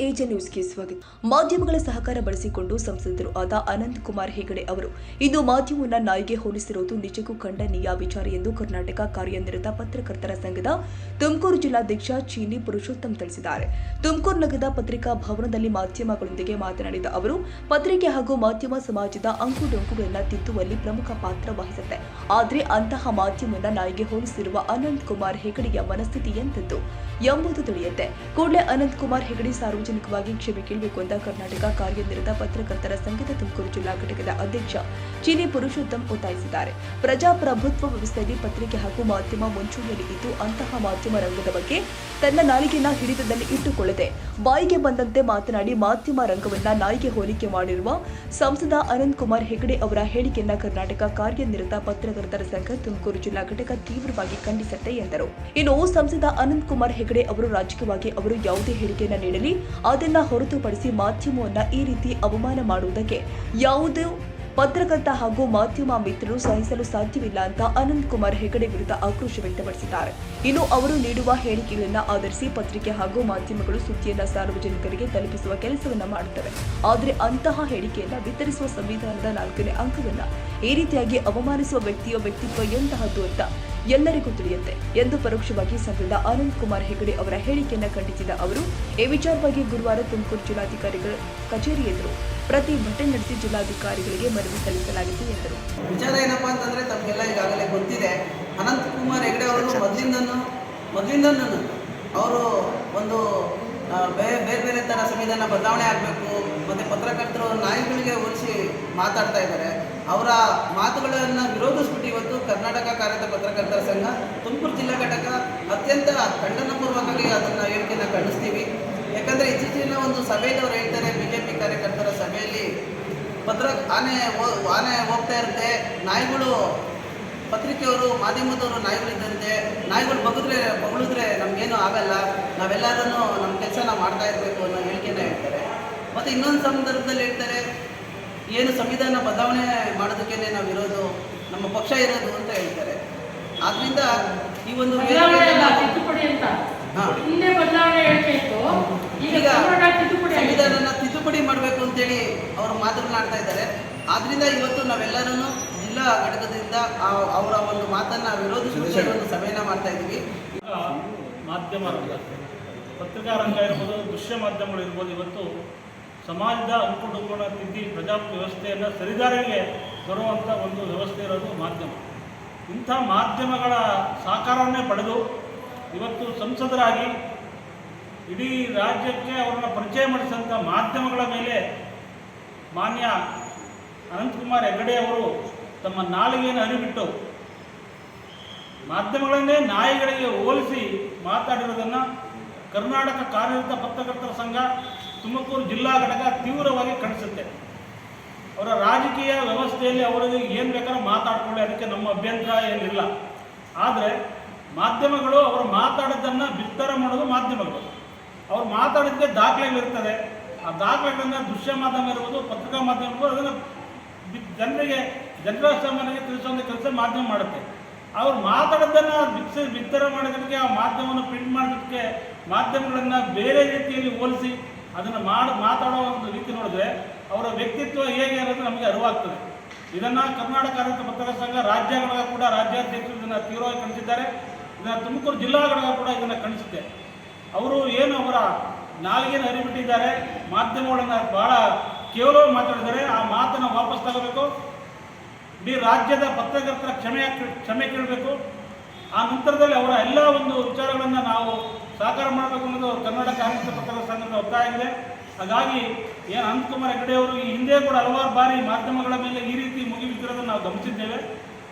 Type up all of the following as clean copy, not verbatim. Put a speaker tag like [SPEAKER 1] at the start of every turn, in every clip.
[SPEAKER 1] AJ ನ್ಯೂಸ್ಗೆ ಸ್ವಾಗತ. ಮಾಧ್ಯಮಗಳ ಸಹಕಾರ ಬಳಸಿಕೊಂಡು ಸಂಸದರು ಆದ ಅನಂತ್ ಕುಮಾರ್ ಹೆಗಡೆ ಅವರು ಇಂದು ಮಾಧ್ಯಮವನ್ನು ನಾಯಿಗೆ ಹೋಲಿಸಿರುವುದು ನಿಜಕ್ಕೂ ಖಂಡನೀಯ ವಿಚಾರ ಎಂದು ಕರ್ನಾಟಕ ಕಾರ್ಯನಿರತ ಪತ್ರಕರ್ತರ ಸಂಘದ ತುಮಕೂರು ಜಿಲ್ಲಾಧ್ಯಕ್ಷ ಚೀನಿ ಪುರುಷೋತ್ತಮ್ ತಿಳಿಸಿದ್ದಾರೆ. ತುಮಕೂರು ನಗರದ ಪತ್ರಿಕಾ ಭವನದಲ್ಲಿ ಮಾಧ್ಯಮಗಳೊಂದಿಗೆ ಮಾತನಾಡಿದ ಅವರು, ಪತ್ರಿಕೆ ಹಾಗೂ ಮಾಧ್ಯಮ ಸಮಾಜದ ಅಂಕುಡೊಂಕುಗಳನ್ನು ತಿದ್ದುವಲ್ಲಿ ಪ್ರಮುಖ ಪಾತ್ರ ವಹಿಸುತ್ತೆ. ಆದರೆ ಅಂತಹ ಮಾಧ್ಯಮವನ್ನು ನಾಯಿಗೆ ಹೋಲಿಸಿರುವ ಅನಂತ್ ಕುಮಾರ್ ಹೆಗಡೆಯ ಮನಸ್ಥಿತಿ ಎಂಥದ್ದು ಎಂಬುದು ತಿಳಿಯುತ್ತೆ. ಕೂಡಲೇ ಅನಂತ್ ಕುಮಾರ್ ಹೆಗಡೆ ಸಾರ್ವಜನಿಕವಾಗಿ ಕ್ಷಮೆ ಕೇಳಬೇಕು ಅಂತ ಕರ್ನಾಟಕ ಕಾರ್ಯನಿರತ ಪತ್ರಕರ್ತರ ಸಂಘದ ತುಮಕೂರು ಜಿಲ್ಲಾ ಘಟಕದ ಅಧ್ಯಕ್ಷ ಚೀನಿ ಪುರುಷೋತ್ತಮ್ ಒತ್ತಾಯಿಸಿದ್ದಾರೆ. ಪ್ರಜಾಪ್ರಭುತ್ವ ವ್ಯವಸ್ಥೆಯಲ್ಲಿ ಪತ್ರಿಕೆ ಹಾಗೂ ಮಾಧ್ಯಮ ಮುಂಚೂಣಿಯಲ್ಲಿ ಇದ್ದು ಅಂತಹ ಮಾಧ್ಯಮ ರಂಗದ ಬಗ್ಗೆ ತನ್ನ ನಾಲಿಗೆಯನ್ನು ಹಿಡಿತದಲ್ಲಿ ಇಟ್ಟುಕೊಳ್ಳದೆ ಬಾಯಿಗೆ ಬಂದಂತೆ ಮಾತನಾಡಿ ಮಾಧ್ಯಮ ರಂಗವನ್ನ ನಾಯಿಗೆ ಹೋಲಿಕೆ ಮಾಡಿರುವ ಸಂಸದ ಅನಂತ್ ಕುಮಾರ್ ಹೆಗಡೆ ಅವರ ಹೇಳಿಕೆಯನ್ನ ಕರ್ನಾಟಕ ಕಾರ್ಯನಿರತ ಪತ್ರಕರ್ತರ ಸಂಘ ತುಮಕೂರು ಜಿಲ್ಲಾ ಘಟಕ ತೀವ್ರವಾಗಿ ಖಂಡಿಸುತ್ತೆ ಎಂದರು. ಇನ್ನು ಸಂಸದ ಅನಂತ್ ಕುಮಾರ್ ಹೆಗಡೆ ಅವರು ರಾಜಕೀಯವಾಗಿ ಅವರು ಯಾವುದೇ ಹೇಳಿಕೆಯನ್ನ ನೀಡಲಿ, ಅದನ್ನ ಹೊರತುಪಡಿಸಿ ಮಾಧ್ಯಮವನ್ನ ಈ ರೀತಿ ಅವಮಾನ ಮಾಡುವುದಕ್ಕೆ ಯಾವುದೇ ಪತ್ರಕರ್ತ ಹಾಗೂ ಮಾಧ್ಯಮ ಮಿತ್ರರು ಸಹಿಸಲು ಸಾಧ್ಯವಿಲ್ಲ ಅಂತ ಅನಂತ್ ಕುಮಾರ್ ಹೆಗಡೆ ವಿರುದ್ಧ ಆಕ್ರೋಶ ವ್ಯಕ್ತಪಡಿಸಿದ್ದಾರೆ. ಇನ್ನು ಅವರು ನೀಡುವ ಹೇಳಿಕೆಗಳನ್ನು ಆಧರಿಸಿ ಪತ್ರಿಕೆ ಹಾಗೂ ಮಾಧ್ಯಮಗಳು ಸುದ್ದಿಯನ್ನ ಸಾರ್ವಜನಿಕರಿಗೆ ತಲುಪಿಸುವ ಕೆಲಸವನ್ನ ಮಾಡುತ್ತವೆ. ಆದರೆ ಅಂತಹ ಹೇಳಿಕೆಯನ್ನ ವಿತರಿಸುವ ಸಂವಿಧಾನದ 4ನೇ ಅಂಕವನ್ನ ಈ ರೀತಿಯಾಗಿ ಅವಮಾನಿಸುವ ವ್ಯಕ್ತಿಯ ವ್ಯಕ್ತಿತ್ವ ಎಂತಹದ್ದು ಅಂತ ಎಲ್ಲರಿಗೂ ತಿಳಿಯುತ್ತೆ ಎಂದು ಪರೋಕ್ಷವಾಗಿ ಸಂಸದ ಅನಂತ್ ಕುಮಾರ್ ಹೆಗಡೆ ಅವರ ಹೇಳಿಕೆಯನ್ನು ಖಂಡಿಸಿದ ಅವರು ಈ ವಿಚಾರವಾಗಿ ಗುರುವಾರ ತುಮಕೂರು ಜಿಲ್ಲಾಧಿಕಾರಿಗಳ ಕಚೇರಿ ಎದುರು ಪ್ರತಿಭಟನೆ ನಡೆಸಿ ಜಿಲ್ಲಾಧಿಕಾರಿಗಳಿಗೆ ಮನವಿ ಸಲ್ಲಿಸಲಾಗಿದೆ ಎಂದರು.
[SPEAKER 2] ವಿಚಾರ ಏನಪ್ಪಾ ಅಂತಂದ್ರೆ ತಮಗೆಲ್ಲ ಈಗಾಗಲೇ ಗೊತ್ತಿದೆ, ಅನಂತ್ ಕುಮಾರ್ ಹೆಗಡೆ ಅವರು ಮೊದಲಿಂದನೂ ಅವರು ಒಂದು ಬೇರೆ ಥರ ಸಂವಿಧಾನ ಬದಲಾವಣೆ ಆಗಬೇಕು ಮತ್ತು ಪತ್ರಕರ್ತರು ನಾಯಿಗಳಿಗೆ ಹೋಲಿಸಿ ಮಾತಾಡ್ತಾ ಇದ್ದಾರೆ. ಅವರ ಮಾತುಗಳನ್ನು ವಿರೋಧಿಸ್ಬಿಟ್ಟು ಇವತ್ತು ಕರ್ನಾಟಕ ಕಾರ್ಯನಿರತ ಪತ್ರಕರ್ತರ ಸಂಘ ತುಮಕೂರು ಜಿಲ್ಲಾ ಘಟಕ ಅತ್ಯಂತ ಖಂಡನಪೂರ್ವಕವಾಗಿ ಅದನ್ನು ಹೇಳಿಕೆಯನ್ನು ಖಂಡಿಸ್ತೀವಿ. ಯಾಕಂದರೆ ಇತ್ತೀಚಿನ ಒಂದು ಸಭೆಯಲ್ಲಿ ಅವರು ಹೇಳ್ತಾರೆ, BJP ಕಾರ್ಯಕರ್ತರ ಸಭೆಯಲ್ಲಿ ಆನೆ ಹೋಗ್ತಾ ಇರುತ್ತೆ, ನಾಯಿಗಳು ಪತ್ರಿಕೆಯವರು ಮಾಧ್ಯಮದವರು ನಾಯಿಗಳಿದ್ದಂತೆ, ನಾಯಿಗಳು ಬಗಳಿದ್ರೆ ನಮಗೇನು ಆಗಲ್ಲ, ನಾವೆಲ್ಲರೂ ನಮ್ಮ ಕೆಲಸ ನಾವು ಮಾಡ್ತಾ ಇರಬೇಕು ಅನ್ನೋ ಹೇಳಿಕೆನ ಹೇಳ್ತಾರೆ. ಮತ್ತು ಇನ್ನೊಂದು ಸಂದರ್ಭದಲ್ಲಿ ಹೇಳ್ತಾರೆ, ಏನು ಸಂವಿಧಾನ ಬದಲಾವಣೆ ಮಾಡೋದಕ್ಕೇ ನಾವು ಇರೋದು, ನಮ್ಮ ಪಕ್ಷ ಇರೋದು ಅಂತ ಹೇಳ್ತಾರೆ. ಆದ್ದರಿಂದ ಈ ಒಂದು ಈಗ ಸಂವಿಧಾನನ ತಿದ್ದುಪಡಿ ಮಾಡಬೇಕು ಅಂತೇಳಿ ಅವರು ಮಾತನಾಡ್ತಾ ಇದ್ದಾರೆ. ಆದ್ದರಿಂದ ಇವತ್ತು ನಾವೆಲ್ಲರೂ ಜಿಲ್ಲಾ ಘಟಕದಿಂದ ಅವರ ಒಂದು ಮಾತನ್ನು ವಿರೋಧಿಸುವ ಒಂದು ಸಭೆಯನ್ನು ಮಾಡ್ತಾ ಇದ್ದೀವಿ.
[SPEAKER 3] ಮಾಧ್ಯಮ ರಂಗ, ಪತ್ರಿಕಾ ರಂಗ ಇರ್ಬೋದು, ದೃಶ್ಯ ಮಾಧ್ಯಮಗಳು ಇರ್ಬೋದು, ಇವತ್ತು ಸಮಾಜದ ಅಂಕುಡೊಂಕುಗಳ ತಿದ್ದಿ ಪ್ರಜಾಪ್ರಭುತ್ವ ವ್ಯವಸ್ಥೆಯನ್ನು ಸರಿದಾರಿಗೆ ಬರುವಂಥ ಒಂದು ವ್ಯವಸ್ಥೆ ಇರೋದು ಮಾಧ್ಯಮ. ಇಂಥ ಮಾಧ್ಯಮಗಳ ಸಹಕಾರವನ್ನೇ ಪಡೆದು ಇವತ್ತು ಸಂಸದರಾಗಿ ಇಡೀ ರಾಜ್ಯಕ್ಕೆ ಅವರನ್ನು ಪರಿಚಯ ಮಾಡಿಸಿದಂಥ ಮಾಧ್ಯಮಗಳ ಮೇಲೆ ಮಾನ್ಯ ಅನಂತಕುಮಾರ್ ಹೆಗಡೆ ಅವರು ತಮ್ಮ ನಾಲಿಗೆಯನ್ನು ಹರಿಬಿಟ್ಟು ಮಾಧ್ಯಮಗಳನ್ನೇ ನಾಯಿಗಳಿಗೆ ಹೋಲಿಸಿ ಮಾತಾಡಿರೋದನ್ನು ಕರ್ನಾಟಕ ಕಾರ್ಯನಿರತ ಪತ್ರಕರ್ತರ ಸಂಘ ತುಮಕೂರು ಜಿಲ್ಲಾ ಘಟಕ ತೀವ್ರವಾಗಿ ಖಂಡಿಸುತ್ತೆ. ಅವರ ರಾಜಕೀಯ ವ್ಯವಸ್ಥೆಯಲ್ಲಿ ಅವರಿಗೆ ಏನು ಬೇಕಾದ್ರೂ ಮಾತಾಡ್ಕೊಳ್ಳಿ, ಅದಕ್ಕೆ ನಮ್ಮ ಅಭ್ಯಂತರ ಏನಿಲ್ಲ. ಆದರೆ ಮಾಧ್ಯಮಗಳು ಅವರು ಮಾತಾಡೋದನ್ನು ಬಿತ್ತರ ಮಾಡೋದು ಮಾಧ್ಯಮಗಳು. ಅವ್ರು ಮಾತಾಡೋದಕ್ಕೆ ದಾಖಲೆಗಳಿರ್ತದೆ. ಆ ದಾಖಲೆಗಳನ್ನು ದೃಶ್ಯ ಮಾಧ್ಯಮ ಇರ್ಬೋದು, ಪತ್ರಿಕಾ ಮಾಧ್ಯಮ ಇರ್ಬೋದು, ಅದನ್ನು ಜನರ ಸಾಮಾನ್ಯರಿಗೆ ತಿಳಿಸುವಂಥ ಕೆಲಸ ಮಾಧ್ಯಮ ಮಾಡುತ್ತೆ. ಅವ್ರು ಮಾತಾಡೋದನ್ನು ಬಿತ್ತರ ಮಾಡೋದಕ್ಕೆ, ಆ ಮಾಧ್ಯಮವನ್ನು ಪ್ರಿಂಟ್ ಮಾಡೋದಕ್ಕೆ ಮಾಧ್ಯಮಗಳನ್ನು ಬೇರೆ ರೀತಿಯಲ್ಲಿ ಹೋಲಿಸಿ ಅದನ್ನು ಮಾತಾಡೋ ಒಂದು ರೀತಿ ನೋಡಿದ್ರೆ ಅವರ ವ್ಯಕ್ತಿತ್ವ ಹೇಗೆ ಅನ್ನೋದು ನಮಗೆ ಅರಿವಾಗ್ತದೆ. ಇದನ್ನು ಕರ್ನಾಟಕ ಕಾರ್ಯನಿರತ ಪತ್ರಕರ್ತರ ಸಂಘ ರಾಜ್ಯಗಳ ಕೂಡ ರಾಜ್ಯಾಧ್ಯಕ್ಷರು ಇದನ್ನು ತೀವ್ರವಾಗಿ ಖಂಡಿಸಿದ್ದಾರೆ. ಇದನ್ನು ತುಮಕೂರು ಜಿಲ್ಲಾ ಘಟಕ ಕೂಡ ಇದನ್ನು ಖಂಡಿಸುತ್ತೆ. ಅವರು ಏನು ಅವರ ನಾಲಿಗೆಯನ್ನು ಹರಿಬಿಟ್ಟಿದ್ದಾರೆ, ಮಾಧ್ಯಮಗಳನ್ನು ಭಾಳ ಕೇವಲವಾಗಿ ಮಾತಾಡಿದ್ದಾರೆ. ಆ ಮಾತನ್ನು ವಾಪಸ್ ತಗೋಬೇಕು. ಇಡೀ ರಾಜ್ಯದ ಪತ್ರಕರ್ತರ ಕ್ಷಮೆ ಕೇಳಬೇಕು. ಆ ನಂತರದಲ್ಲಿ ಅವರ ಎಲ್ಲ ಒಂದು ವಿಚಾರಗಳನ್ನು ನಾವು ಸಹಕಾರ ಮಾಡಬೇಕು ಅನ್ನೋದು ಕರ್ನಾಟಕ ಕಾರ್ಯನಿರತ ಪತ್ರಕರ್ತರ ಸಂಘದ ಒತ್ತಾಯ ಇದೆ. ಹಾಗಾಗಿ ಏನು ಅನಂತ್ ಕುಮಾರ್ ಹೆಗಡೆ ಅವರು ಈ ಹಿಂದೆ ಕೂಡ ಹಲವಾರು ಬಾರಿ ಮಾಧ್ಯಮಗಳ ಮೇಲೆ ಈ ರೀತಿ ಮುಗಿಬಿದ್ದಿರೋದನ್ನು ನಾವು ಗಮನಿಸಿದ್ದೇವೆ.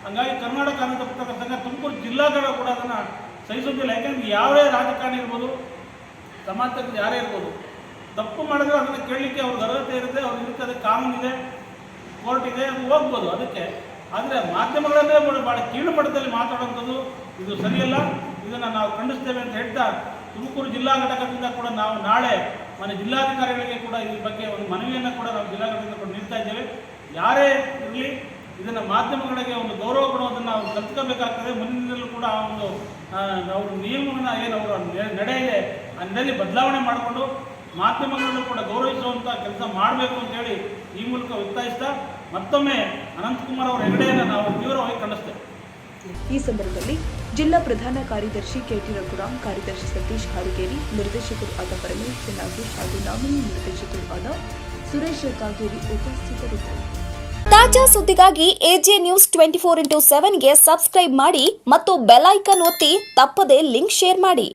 [SPEAKER 3] ಹಾಗಾಗಿ ಕರ್ನಾಟಕ ಕಾರ್ಯನಿರತ ಪತ್ರಕರ್ತರ ಸಂಘ ತುಮಕೂರು ಜಿಲ್ಲಾ ಘಟಕ ಕೂಡ ಅದನ್ನು ಸಹಿಸೋದಿಲ್ಲ. ಯಾಕೆಂದರೆ ಯಾವೇ ರಾಜಕಾರಣಿ ಇರ್ಬೋದು, ಸಮಾಜಕ್ಕೆ ಯಾರೇ ಇರ್ಬೋದು, ತಪ್ಪು ಮಾಡಿದ್ರೆ ಅದನ್ನು ಕೇಳಲಿಕ್ಕೆ ಅವ್ರಿಗೆ ಅರ್ಹತೆ ಇರುತ್ತೆ, ಅವ್ರಿಗೆ ಇರ್ತದೆ, ಕಾನೂನಿದೆ, ಕೋರ್ಟ್ ಇದೆ, ಅದು ಹೋಗ್ಬೋದು ಅದಕ್ಕೆ. ಆದರೆ ಮಾಧ್ಯಮಗಳನ್ನೇ ಭಾಳ ಕೀಳು ಮಟ್ಟದಲ್ಲಿ ಮಾತಾಡುವಂಥದ್ದು ಇದು ಸರಿಯಲ್ಲ. ಇದನ್ನು ನಾವು ಖಂಡಿಸ್ತೇವೆ ಅಂತ ಹೇಳ್ತಾ ತುಮಕೂರು ಜಿಲ್ಲಾ ಘಟಕದಿಂದ ಕೂಡ ನಾವು ನಾಳೆ ಮನೆ ಜಿಲ್ಲಾಧಿಕಾರಿಗಳಿಗೆ ಕೂಡ ಇದ್ರ ಬಗ್ಗೆ ಒಂದು ಮನವಿಯನ್ನು ಕೂಡ ನಾವು ಜಿಲ್ಲಾ ಘಟಕದಿಂದ ಕೂಡ ನೀಡ್ತಾ ಇದ್ದೇವೆ. ಯಾರೇ ಇರಲಿ ಇದನ್ನು ಮಾಧ್ಯಮಗಳಿಗೆ ಒಂದು ಗೌರವ ಕೊಡುವುದನ್ನು ನಾವು ಕಲ್ತ್ಕೋಬೇಕಾಗ್ತದೆ. ಮುಂದಿನಲ್ಲೂ ಕೂಡ ಆ ಒಂದು ಅವ್ರ ನಿಯಮವನ್ನು ಏನು ಅವರ ನಡೆ ಇದೆ ಆ ನಡೆಯಲ್ಲಿ ಬದಲಾವಣೆ ಮಾಡಿಕೊಂಡು ಮಾಧ್ಯಮಗಳನ್ನು ಕೂಡ ಗೌರವಿಸುವಂಥ ಕೆಲಸ ಮಾಡಬೇಕು ಅಂತೇಳಿ ಈ ಮೂಲಕ ಒತ್ತಾಯಿಸ್ತಾ ಮತ್ತೊಮ್ಮೆ ಅನಂತಕುಮಾರ್ ಅವರ ಹೆಗಡೆಯನ್ನು ನಾವು ತೀವ್ರವಾಗಿ ಖಂಡಿಸ್ತೇವೆ.
[SPEAKER 1] ಈ ಸಂದರ್ಭದಲ್ಲಿ ಜಿಲ್ಲಾ ಪ್ರಧಾನ ಕಾರ್ಯದರ್ಶಿ ಕೆಟಿ ರಘುರಾಮ್, ಕಾರ್ಯದರ್ಶಿ ಸತೀಶ್ ಹಾರಿಗೇರಿ, ನಿರ್ದೇಶಕರು ಆದ ಪರಮೇಶ್ವರ ನಾಗೇಶ್ ಹಾಗೂ ನಾಮಿನಿ ನಿರ್ದೇಶಕರು ಆದ ಸುರೇಶ್ ಕಾಗೇರಿ ಉಪಸ್ಥಿತರಿದ್ದರು.
[SPEAKER 4] ತಾಜಾ ಸುದ್ದಿಗಾಗಿ ಎಜೆ ನ್ಯೂಸ್ 24x7ಗೆ ಸಬ್ಸ್ಕ್ರೈಬ್ ಮಾಡಿ ಮತ್ತು ಬೆಲ್ ಐಕಾನ್ ಒತ್ತಿ ತಪ್ಪದೇ ಲಿಂಕ್ ಶೇರ್ ಮಾಡಿ.